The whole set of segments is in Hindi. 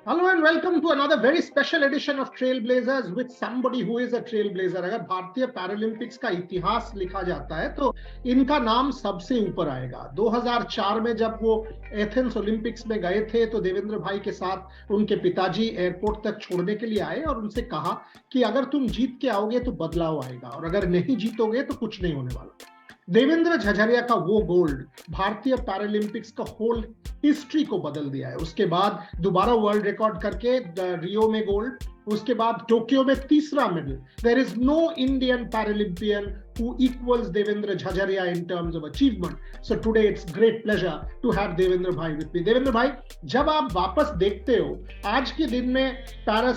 Hello and welcome to another very special edition of Trailblazers with somebody who is a trailblazer. अगर भारतीय पैरालंपिक्स का इतिहास लिखा जाता है तो इनका नाम सबसे ऊपर आएगा। 2004 में जब वो एथेंस ओलंपिक्स में गए थे तो देवेंद्र भाई के साथ उनके पिताजी एयरपोर्ट तक छोड़ने के लिए आए और उनसे कहा कि अगर तुम जीत के आओगे तो बदलाव आएगा और अगर नहीं जीतोगे तो कुछ नहीं होने वाला। देवेंद्र झझरिया का वो गोल्ड भारतीय पैरालंपिक्स का होल हिस्ट्री को बदल दिया है। उसके बाद दोबारा वर्ल्ड रिकॉर्ड करके रियो में गोल्ड, उसके बाद टोक्यो में तीसरा medal. There is no Indian Paralympian who equals Devendra Jhajharia in terms of achievement. So today it's great pleasure to have Devendra Bhai with me. Devendra Bhai, जब आप वापस देखते हो आज के दिन में पैरा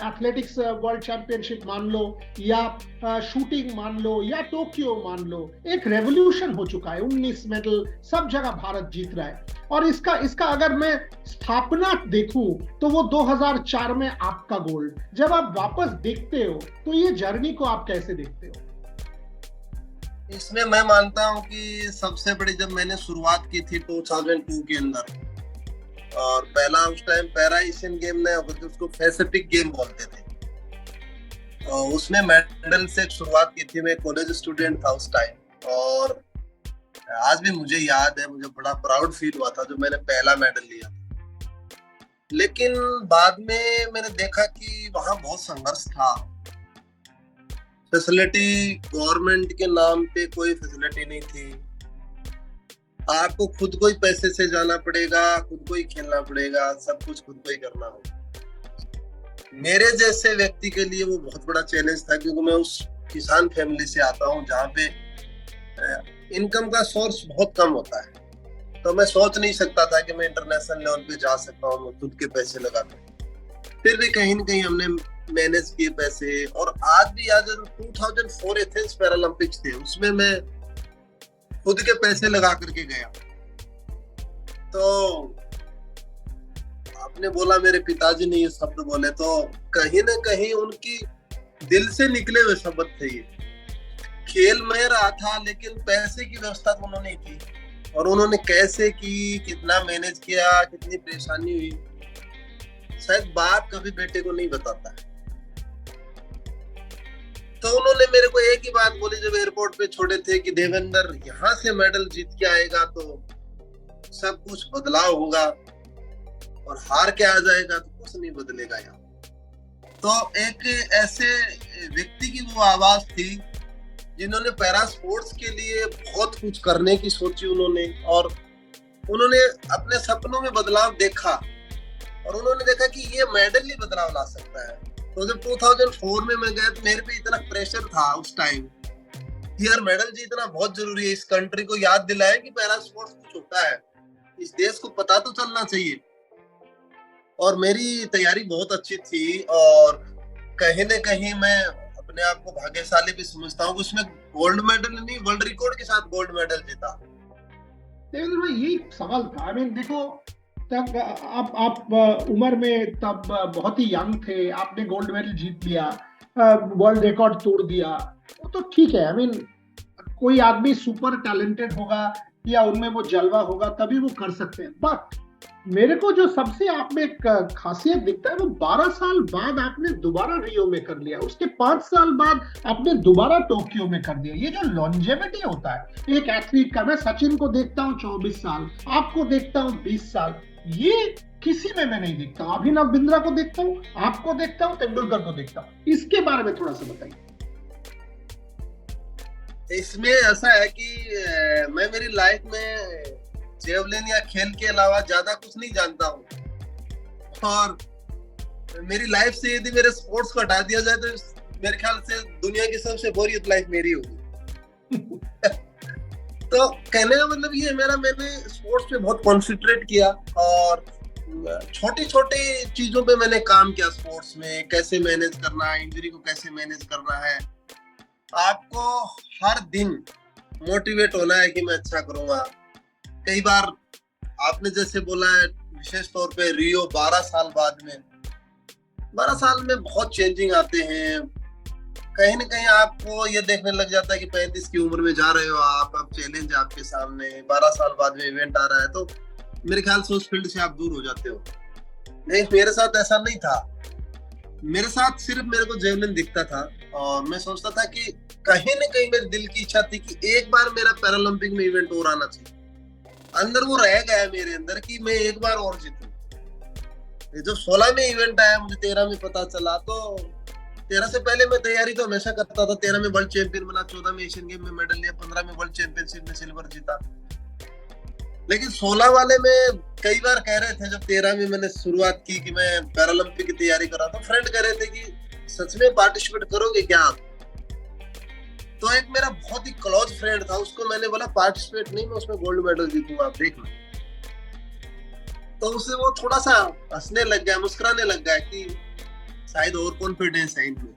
एथलेटिक्स वर्ल्ड चैंपियनशिप मान लो या शूटिंग मान लो या टोक्यो मान लो, एक रेवोल्यूशन हो चुका है। 19 मेडल सब जगह भारत जीत रहा है और इसका अगर मैं स्थापना देखूं तो वो 2004 में आपका गोल्ड। जब आप वापस देखते हो तो ये जर्नी को आप कैसे देखते हो? इसमें मैं मानता हूं कि सबसे बड़ी जब मैंने शुरुआत की थी 2002 के अंदर, और पहला उस टाइम पैरा एशियन गेम नहीं होते थे, उसको पैसिफिक गेम बोलते थे। तो उसमें मेडल से शुरुआत की थी। मैं कॉलेज स्टूडेंट था उस टाइम और आज भी मुझे याद है, मुझे बड़ा प्राउड फील हुआ था जब मैंने पहला मेडल लिया। लेकिन बाद में मैंने देखा कि वहां बहुत संघर्ष था। फैसिलिटी गवर्नमेंट के नाम पे कोई फैसिलिटी नहीं थी। आपको खुद को ही पैसे से जाना पड़ेगा, खुद को ही खेलना पड़ेगा, सब कुछ खुद को ही करना होगा। मेरे जैसे व्यक्ति के लिए वो बहुत बड़ा चैलेंज था, क्योंकि मैं उस किसान फैमिली से आता हूँ जहाँ पे इनकम का सोर्स बहुत कम होता है। तो मैं सोच नहीं सकता था कि मैं इंटरनेशनल लेवल पे जा सकता हूँ खुद के पैसे लगा कर। फिर भी कहीं न कहीं हमने मैनेज किए पैसे। और आज भी याद है 2004 एथेंस पैरालंपिक्स थे, उसमें मैं खुद के पैसे लगा करके गया। तो आपने बोला मेरे पिताजी ने ये शब्द बोले, तो कहीं ना कहीं उनकी दिल से निकले हुए शब्द थे ये। खेल में रहा था लेकिन पैसे की व्यवस्था तो उन्होंने की, और उन्होंने कैसे की, कितना मैनेज किया, कितनी परेशानी हुई, शायद बाप कभी बेटे को नहीं बताता है। तो उन्होंने मेरे को एक ही बात बोली जब एयरपोर्ट पे छोड़े थे कि देवेंद्र, यहाँ से मेडल जीत के आएगा तो सब कुछ बदलाव होगा, और हार के आ जाएगा तो कुछ नहीं बदलेगा यहाँ। तो एक ऐसे व्यक्ति की वो आवाज थी जिन्होंने पैरा स्पोर्ट्स के लिए बहुत कुछ करने की सोची उन्होंने, और उन्होंने अपने सपनों में बदलाव देखा, और उन्होंने देखा कि ये मेडल ही बदलाव ला सकता है। तो जब 2004 में मैं गया तो मेरे पे इतना प्रेशर था उस टाइम कि यार मेडल जीतना बहुत जरूरी है। इस कंट्री को याद दिलाए कि पैरा स्पोर्ट्स कुछ होता है, इस देश को पता तो चलना चाहिए। और मेरी तैयारी बहुत अच्छी थी, और कहीं न कहीं मैं अपने आप को भाग्यशाली भी समझता हूँ। उसमें गोल्ड मेडल नहीं, वर्ल्ड रिकॉर्ड के साथ गोल्ड मेडल जीता। देवेंद्र भाई, यही सवाल था। देखो, तब आप उम्र में तब बहुत ही यंग थे, आपने गोल्ड मेडल जीत लिया, वर्ल्ड रिकॉर्ड तोड़ दिया, वो तो ठीक है। कोई आदमी सुपर टैलेंटेड होगा या उनमें वो जलवा होगा तभी वो कर सकते हैं। बट मेरे को जो सबसे आप में एक खासियत दिखता है वो 12 साल बाद आपने दोबारा रियो में कर लिया, उसके 5 साल बाद आपने दोबारा टोक्यो में कर दिया। ये जो लॉन्जेविटी होता है एक एथलीट का, मैं सचिन को देखता हूँ 24 साल, आपको देखता हूँ 20 साल, ये किसी में मैं नहीं देखता हूँ। अभिनव बिंद्रा को देखता हूँ, आपको देखता हूँ, तेंदुलकर को देखता हूँ। इसके बारे में थोड़ा सा बताइए। इसमें ऐसा है कि मैं मेरी लाइफ में जेवलिन या खेल के अलावा ज्यादा कुछ नहीं जानता हूँ, और मेरी लाइफ से यदि मेरे स्पोर्ट्स को हटा दिया जाए तो मेरे ख्याल से दुनिया की सबसे बोरियत लाइफ मेरी होगी। तो कहने का मतलब ये मैंने स्पोर्ट्स पे बहुत कॉन्सेंट्रेट किया, और छोटी छोटी चीजों पे मैंने काम किया। स्पोर्ट्स में कैसे मैनेज करना है, इंजरी को कैसे मैनेज करना है। आपको हर दिन मोटिवेट होना है कि मैं अच्छा करूंगा। कई बार आपने जैसे बोला है, विशेष तौर पे रियो 12 साल बाद में, 12 साल में बहुत चेंजिंग आते हैं। कहीं ना कहीं आपको ये देखने लग जाता है कि 35 की उम्र में जा रहे हो आप, अब चैलेंज आपके सामने, 12 साल बाद में इवेंट आ रहा है, तो मेरे ख्याल से उस फील्ड से आप दूर हो जाते हो। नहीं, मेरे साथ ऐसा नहीं था। मेरे साथ सिर्फ मेरे को जेवलिन दिखता था और मैं सोचता था कि कहीं न कहीं मेरे दिल की इच्छा थी कि एक बार मेरा पैरालंपिक में इवेंट और आना चाहिए। अंदर वो रह गया है मेरे अंदर कि मैं एक बार और जीतूं। ये जो 16 में इवेंट आया, मुझे 13 में पता चला, तो 13 से पहले मैं तैयारी तो हमेशा करता था। 13 में वर्ल्ड चैंपियन बना, 14 में एशियन गेम में मेडल लिया, 15 में वर्ल्ड चैंपियनशिप में सिल्वर जीता। लेकिन 16 वाले में कई बार कह रहे थे, जब 13 में मैंने शुरुआत की कि मैं पैरालंपिक की तैयारी कर रहा था, फ्रेंड कह रहे थे कि सच में पार्टिसिपेट करोगे क्या आप? तो एक मेरा बहुत ही क्लोज फ्रेंड था, उसको मैंने बोला पार्टिसिपेट नहीं, मैं उसमें गोल्ड मेडल जीतूंगा, आप देख लो। तो उसे वो थोड़ा सा हंसने लग गया, मुस्कुराने लग गया कि शायद और कॉन्फिडेंस है इनमें।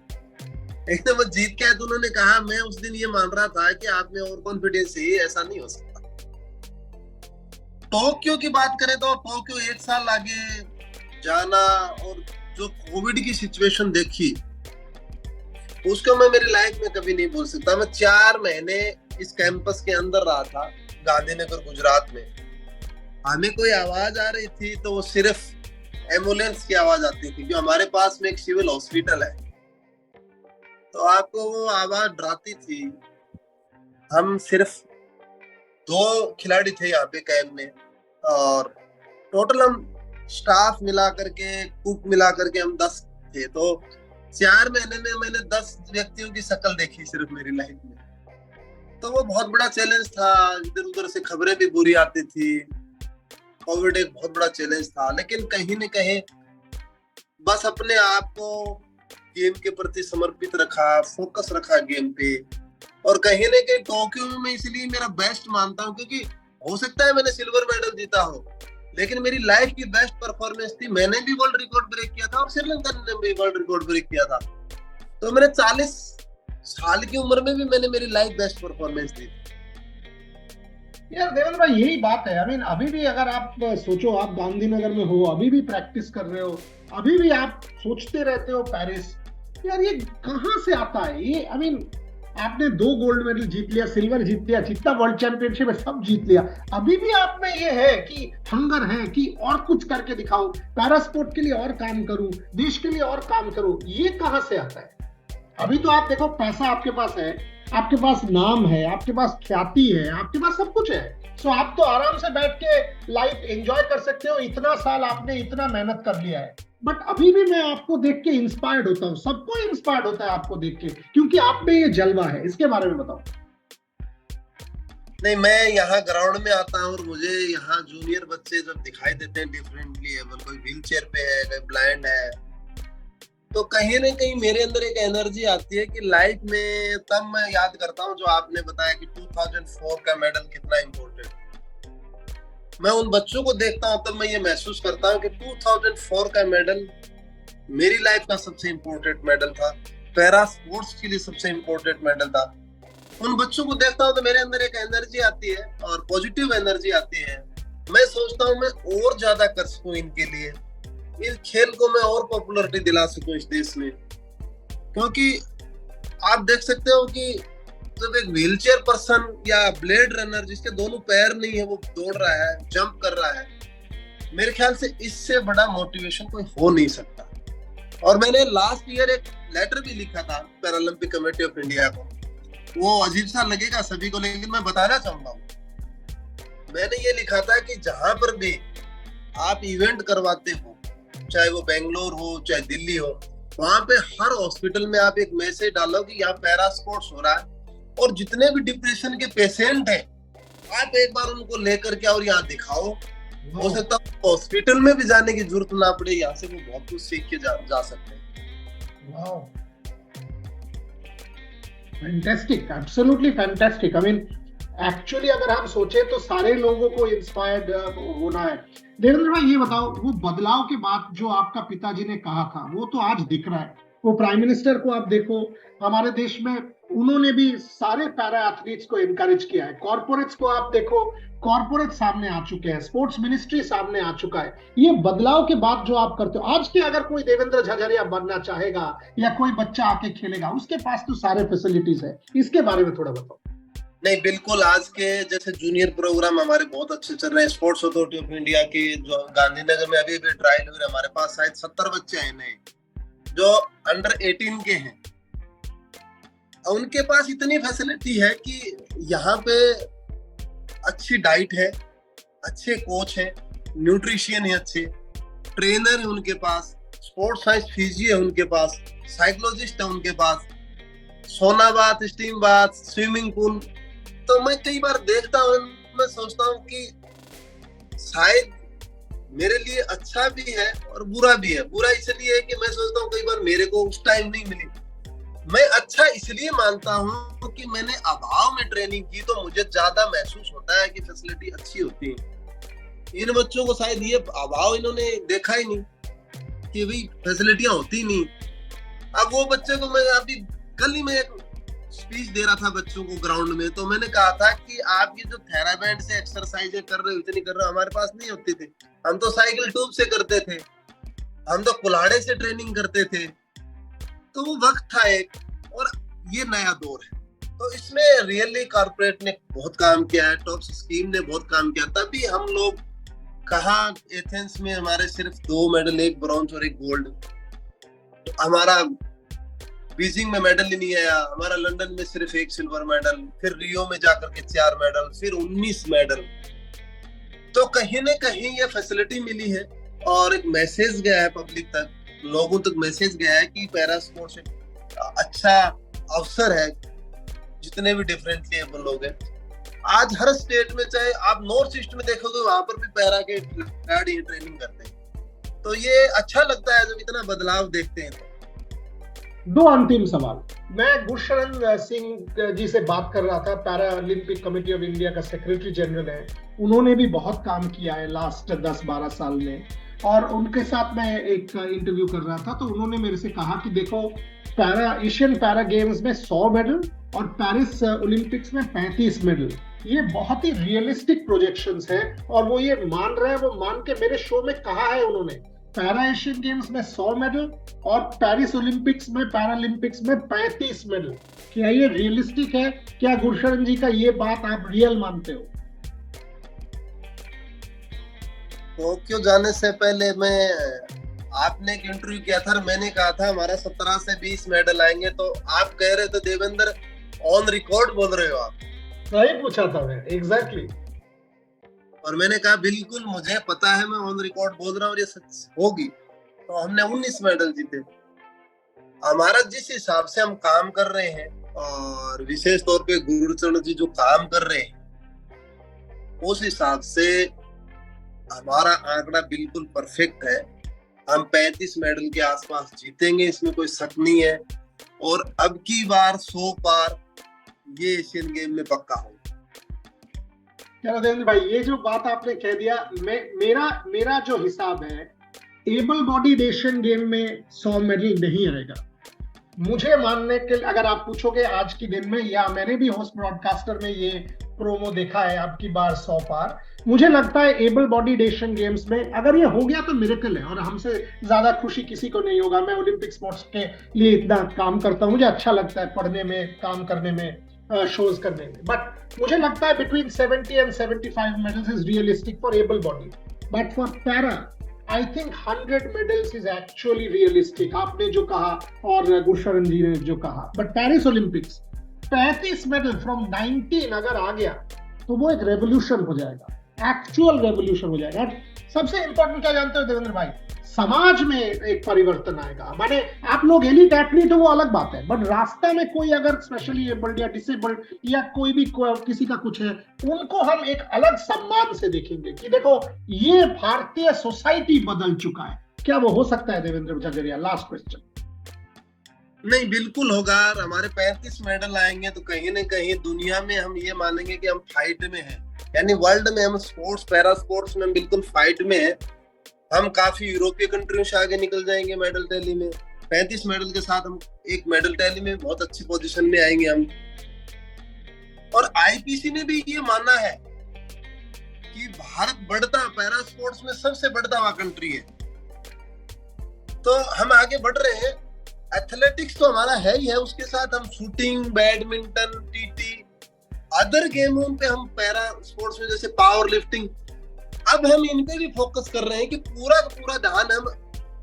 एकदम वो जीत के आए तो उन्होंने कहा, मैं उस दिन ये मान रहा था कि आप में और कॉन्फिडेंस है, ऐसा नहीं हो सकता। टोक्यो की बात करें तो टोक्यो 1 साल आगे जाना और जो कोविड की सिचुएशन देखी, उसको मैं मेरी लाइफ में कभी नहीं भूल सकता। मैं 4 महीने इस कैंपस के अंदर रहा था, गांधीनगर गुजरात में। हमें कोई आवाज आ रही थी तो वो सिर्फ एम्बुलेंस की आवाज आती थी, जो हमारे पास में एक सिविल हॉस्पिटल है, तो आपको वो आवाज डराती थी। हम सिर्फ 2 खिलाड़ी थे यहाँ पे कैंप में और टोटल हम स्टाफ मिला करके, कुक मिला करके हम 10 थे। तो 4 महीने में मैंने 10 व्यक्तियों की शक्ल देखी सिर्फ मेरी लाइफ में। तो वो बहुत बड़ा चैलेंज था। इधर उधर से खबरें भी बुरी आती थी, कोविड एक बहुत बड़ा चैलेंज था। लेकिन कहीं न कहीं बस अपने आप को गेम के प्रति समर्पित रखा, फोकस रखा गेम पे। और कहीं न कहीं टोक्यो में मैं इसलिए मेरा बेस्ट मानता हूँ, क्योंकि हो सकता है मैंने सिल्वर मेडल जीता हो, लेकिन मेरी लाइफ की बेस्ट परफॉर्मेंस थी। मैंने भी वर्ल्ड रिकॉर्ड ब्रेक किया था और श्रीलंका ने भी वर्ल्ड रिकॉर्ड ब्रेक किया था। तो मैंने 40 साल की उम्र में भी मैंने मेरी लाइफ बेस्ट परफॉर्मेंस दी। यार देवेंद्र भाई, यही बात है। आई मीन अभी भी अगर आप सोचो, आप गांधीनगर में हो, अभी भी प्रैक्टिस कर रहे हो, अभी भी आप सोचते रहते हो पेरिस। यार ये कहाँ से आता है ये? आई मीन आपने 2 गोल्ड मेडल जीत लिया, सिल्वर जीत लिया, जितना वर्ल्ड चैंपियनशिप है सब जीत लिया, अभी भी आप में ये है कि हंगर है कि और कुछ करके दिखाओ, पैरा स्पोर्ट के लिए और काम करूं, देश के लिए और काम करूं। ये कहाँ से आता है? अभी तो आप देखो, पैसा आपके पास है, आपके पास नाम है, आपके पास ख्याति है, आपके पास सब कुछ है। सो आप तो आराम से बैठ के लाइफ एंजॉय कर सकते हो। इतना साल आपने इतना मेहनत कर लिया है। बट अभी भी मैं आपको देख के इंस्पायर्ड होता हूँ, सबको इंस्पायर्ड होता है आपको देख के, क्योंकि आप में ये जलवा है। इसके बारे में बताओ। नहीं, मैं यहाँ ग्राउंड में आता हूँ और मुझे यहाँ जूनियर बच्चे जब दिखाई देते हैं डिफरेंटली, कोई व्हील चेयर पे है, कोई ब्लाइंड है, तो कहीं ना कहीं मेरे अंदर एक एनर्जी आती है कि लाइफ में तब मैं याद करता हूँ जो आपने बताया कि 2004 का मेडल कितना इम्पोर्टेंट। मैं उन बच्चों को देखता हूँ तब मैं ये महसूस करता हूँ कि 2004 का मेडल मेरी लाइफ का सबसे इम्पोर्टेंट मेडल था, पैरा स्पोर्ट्स के लिए सबसे इम्पोर्टेंट मेडल था। उन बच्चों को देखता हूँ तो मेरे अंदर एक एनर्जी आती है और पॉजिटिव एनर्जी आती है। मैं सोचता हूँ मैं और ज्यादा कर सकूं इनके लिए, इस खेल को मैं और पॉपुलरिटी दिला सकूं इस देश में। क्योंकि आप देख सकते हो कि जब एक व्हीलचेयर पर्सन या ब्लेड रनर जिसके दोनों पैर नहीं है, वो दौड़ रहा है, जंप कर रहा है, मेरे ख्याल से इससे बड़ा मोटिवेशन कोई हो नहीं सकता। और मैंने लास्ट ईयर एक लेटर भी लिखा था पैरालंपिक कमेटी ऑफ इंडिया को। वो अजीब सा लगेगा सभी को, लेकिन मैं बताना चाहूंगा। मैंने ये लिखा था कि जहां पर भी आप इवेंट करवाते हो, चाहे वो बेंगलोर हो चाहे दिल्ली हो, वहां पे हर हॉस्पिटल में आप एक मैसेज डालो कि यहाँ पैरा स्पोर्ट्स हो रहा है और जितने भी डिप्रेशन के पेशेंट हैं, आप एक बार उनको लेकर के और यहाँ दिखाओ। हो सकता है हॉस्पिटल में भी जाने की जरूरत ना पड़े, यहाँ से वो बहुत कुछ सीख के जा सकते हैं। Wow, fantastic, absolutely fantastic. I mean actually अगर हम सोचे तो सारे लोगों को इंस्पायर्ड होना है। देवेंद्र भाई, ये बताओ, वो बदलाव के बाद जो आपका पिताजी ने कहा था वो तो आज दिख रहा है। वो प्राइम मिनिस्टर को आप देखो, हमारे देश में उन्होंने भी सारे पैरा एथलीट्स को एनकरेज किया है। कॉर्पोरेट्स को आप देखो, कॉर्पोरेट सामने आ चुके हैं, स्पोर्ट्स मिनिस्ट्री सामने आ चुका है। ये बदलाव के बाद जो आप करते हो, आज के अगर कोई देवेंद्र झझरिया बनना चाहेगा या कोई बच्चा आके खेलेगा, उसके पास तो सारे फैसिलिटीज है। इसके बारे में थोड़ा बताओ। नहीं बिल्कुल, आज के जैसे जूनियर प्रोग्राम हमारे बहुत अच्छे चल रहे हैं। स्पोर्ट्स अथॉरिटी ऑफ इंडिया के जो गांधीनगर में अभी भी ट्रायल हो रहे, हमारे पास शायद 70 बच्चे हैं नए जो अंडर 18 के हैं। उनके पास इतनी फैसिलिटी है कि यहाँ पे अच्छी डाइट है, अच्छे कोच है, न्यूट्रिशियन है, अच्छे ट्रेनर है उनके पास, स्पोर्ट्स साइंस फिजियो है उनके पास, साइकोलॉजिस्ट है उनके पास, सोना bath, steam bath, swimming pool. तो मैं कई बार देखता हूँ, मैं सोचता हूँ कि शायद मेरे लिए अच्छा भी है और बुरा भी है। बुरा इसलिए है कि मैं सोचता हूँ कई बार मेरे को उस टाइम नहीं मिली। मैं अच्छा इसलिए मानता हूँ कि मैंने अभाव में ट्रेनिंग की तो मुझे ज्यादा महसूस होता है कि फैसिलिटी अच्छी होती है। इन बच्चों को शायद ये अभाव इन्होंने देखा ही नहीं कि भाई फैसिलिटियां होती नहीं। अब वो बच्चे को, मैं अभी कल ही मैं एक स्पीच दे रहा था बच्चों को ग्राउंड में, तो मैंने कहा था कि आप ये जो थेराबैंड से एक्सरसाइजें कर रहे हो, इतनी कर रहे हो, हमारे पास नहीं होती थी। हम तो साइकिल ट्यूब से करते थे, हम तो कुल्हाड़े से ट्रेनिंग करते थे। तो वो वक्त था एक, और ये नया दौर है। तो इसमें रियली कॉर्पोरेट ने बहुत काम किया है, टॉप स्कीम ने बहुत काम किया। तभी हम लोग कहाँ, एथेंस में हमारे सिर्फ 2 मेडल, 1 ब्रॉन्ज और 1 गोल्ड। तो हमारा बीजिंग में मेडल ही नहीं आया, हमारा लंदन में सिर्फ 1 सिल्वर मेडल, फिर रियो में जाकर के 4 मेडल, फिर 19 मेडल। तो कहीं ना कहीं ये फैसिलिटी मिली है और एक मैसेज गया है पब्लिक तक, लोगों तक मैसेज गया है कि पैरा स्पोर्ट्स एक अच्छा अवसर है जितने भी डिफरेंटली एबल लोग हैं। आज हर स्टेट में, चाहे आप नॉर्थ ईस्ट में देखोगे, वहां पर भी पैरा के खिलाड़ी ट्रेनिंग करते हैं। तो ये अच्छा लगता है जब इतना बदलाव देखते हैं। दो अंतिम सवाल। मैं गुरशरण सिंह जी से बात कर रहा था, para Olympic committee of India का सेक्रेटरी जनरल है। उन्होंने भी बहुत काम किया है लास्ट 10-12 साल में, और उनके साथ मैं एक इंटरव्यू कर रहा था, तो उन्होंने मेरे से कहा कि देखो, एशियन पैरा गेम्स में 100 मेडल और पेरिस ओलंपिक्स में 35 मेडल, ये बहुत ही रियलिस्टिक प्रोजेक्शंस है। और वो ये मान रहे हैं, वो मान के मेरे शो में कहा है उन्होंने, पैरा एशियन गेम्स में 100 मेडल और पेरिस ओलंपिक्स में, पैरालंपिक्स में 35 मेडल। क्या ये रियलिस्टिक है? क्या गुरशरण जी का ये बात आप रियल मानते हो? टोक्यो जाने से पहले आपने एक इंटरव्यू किया था, मैंने कहा था हमारा 17 से 20 मेडल आएंगे, तो आप कह रहे थे देवेंद्र ऑन रिकॉर्ड बोल रहे हो आप। सही पूछा था मैं, एग्जैक्टली। और मैंने कहा बिल्कुल मुझे पता है, मैं ऑन रिकॉर्ड बोल रहा हूँ, ये सच होगी। तो हमने 19 मेडल जीते। हमारा जिस हिसाब से हम काम कर रहे हैं, और विशेष तौर पे गुरचरण जी जो काम कर रहे हैं, उस हिसाब से हमारा आंकड़ा बिल्कुल परफेक्ट है। हम 35 मेडल के आसपास जीतेंगे, इसमें कोई शक नहीं है। और अब की बार 100 पार ये एशियन गेम में पक्का होगा। चलो देवेंद्र भाई, ये जो बात आपने कह दिया, मेरा जो हिसाब है, एबल बॉडीड एशियन गेम में 100 मेडल नहीं आएगा। मुझे मानने के, अगर आप पूछोगे आज की दिन में, या मैंने भी होस्ट ब्रॉडकास्टर में ये प्रोमो देखा है अब की बार 100 पार, मुझे लगता है एबल बॉडीड एशियन गेम्स में अगर ये हो गया तो मिरेकल है, और हमसे ज्यादा खुशी किसी को नहीं होगा। मैं ओलंपिक स्पोर्ट्स के लिए इतना काम करता हूँ, मुझे अच्छा लगता है पढ़ने में, काम करने में, शोज करने में। बट मुझे लगता है between 70 and 75 medals is realistic for able body. But for para I think 100 medals is actually realistic, आपने जो कहा और गुरशरण जी ने जो कहा। But Paris Olympics 35 medal from 19 अगर आ गया तो वो एक रेवोल्यूशन हो जाएगा, एक्चुअल रेवोल्यूशन हो जाएगा। सबसे इंपॉर्टेंट क्या जानते हो देवेंद्र भाई? समाज में एक परिवर्तन आएगा। माने आप लोग एलिट एथलीट हो वो अलग बात है, बट रास्ता में कोई अगर स्पेशली एबल्ड या डिसेबल्ड या कोई भी किसी का कुछ है, उनको हम एक अलग सम्मान से देखेंगे कि देखो ये भारतीय सोसाइटी बदल चुका है। क्या वो हो सकता है देवेंद्र झगड़िया? Last question. नहीं, बिल्कुल होगा। हमारे 35 मेडल आएंगे तो कहीं ना कहीं दुनिया में हम ये मानेंगे कि हम फाइट में हैं, यानी वर्ल्ड में हम स्पोर्ट्स, पैरा स्पोर्ट्स में बिल्कुल फाइट में है। हम काफी यूरोपीय कंट्रियों से आगे निकल जाएंगे मेडल टैली में। 35 मेडल के साथ हम एक मेडल टैली में बहुत अच्छी पोजीशन में आएंगे हम। और आईपीसी ने भी ये माना है कि भारत बढ़ता, पैरा स्पोर्ट्स में सबसे बढ़ता हुआ कंट्री है। तो हम आगे बढ़ रहे हैं। एथलेटिक्स तो हमारा है ही है, उसके साथ हम शूटिंग, बैडमिंटन, टीटी, अदर गेमों पे हम पैरा स्पोर्ट्स में जैसे पावर लिफ्टिंग, अब हम इन पे भी फोकस कर रहे हैं कि पूरा का पूरा ध्यान हम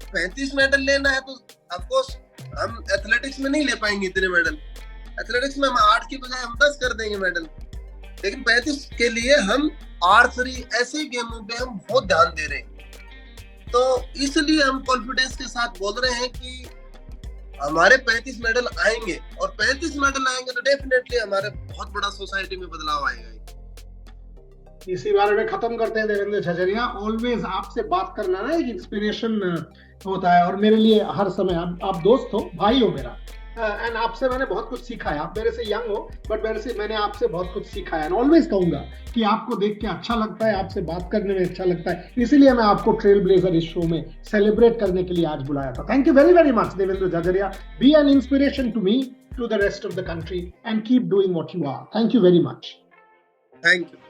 35 मेडल लेना है, तो ऑफकोर्स हम एथलेटिक्स में नहीं ले पाएंगे इतने मेडल। एथलेटिक्स में हम 8 की बजाय हम 10 कर देंगे मेडल, लेकिन 35 के लिए हम आर्चरी ऐसे गेमों पे हम बहुत ध्यान दे रहे हैं। तो इसलिए हम कॉन्फिडेंस के साथ बोल रहे हैं कि हमारे 35 मेडल आएंगे, और 35 मेडल आएंगे तो डेफिनेटली हमारे बहुत बड़ा सोसाइटी में बदलाव आएगा। इसी बारे में खत्म करते हैं देवेंद्र झझरिया। ऑलवेज आपसे बात करना ना एक इंस्पिरेशन होता है, और मेरे लिए हर समय आप दोस्त हो, भाई हो मेरा, एंड आपसे मैंने बहुत कुछ सीखा है। आप मेरे से यंग हो, बट मैंने आपसे बहुत कुछ सीखा है, एंड ऑलवेज कहूंगा कि आपको देख के अच्छा लगता है, आपसे बात करने में अच्छा लगता है, इसीलिए मैं आपको ट्रेल ब्लेजर इस शो में सेलिब्रेट करने के लिए आज बुलाया था। Thank you very very much Devendra Jhajharia. Be an inspiration to me, to the rest of the country, and keep doing what you are. Thank you very much. Thank you.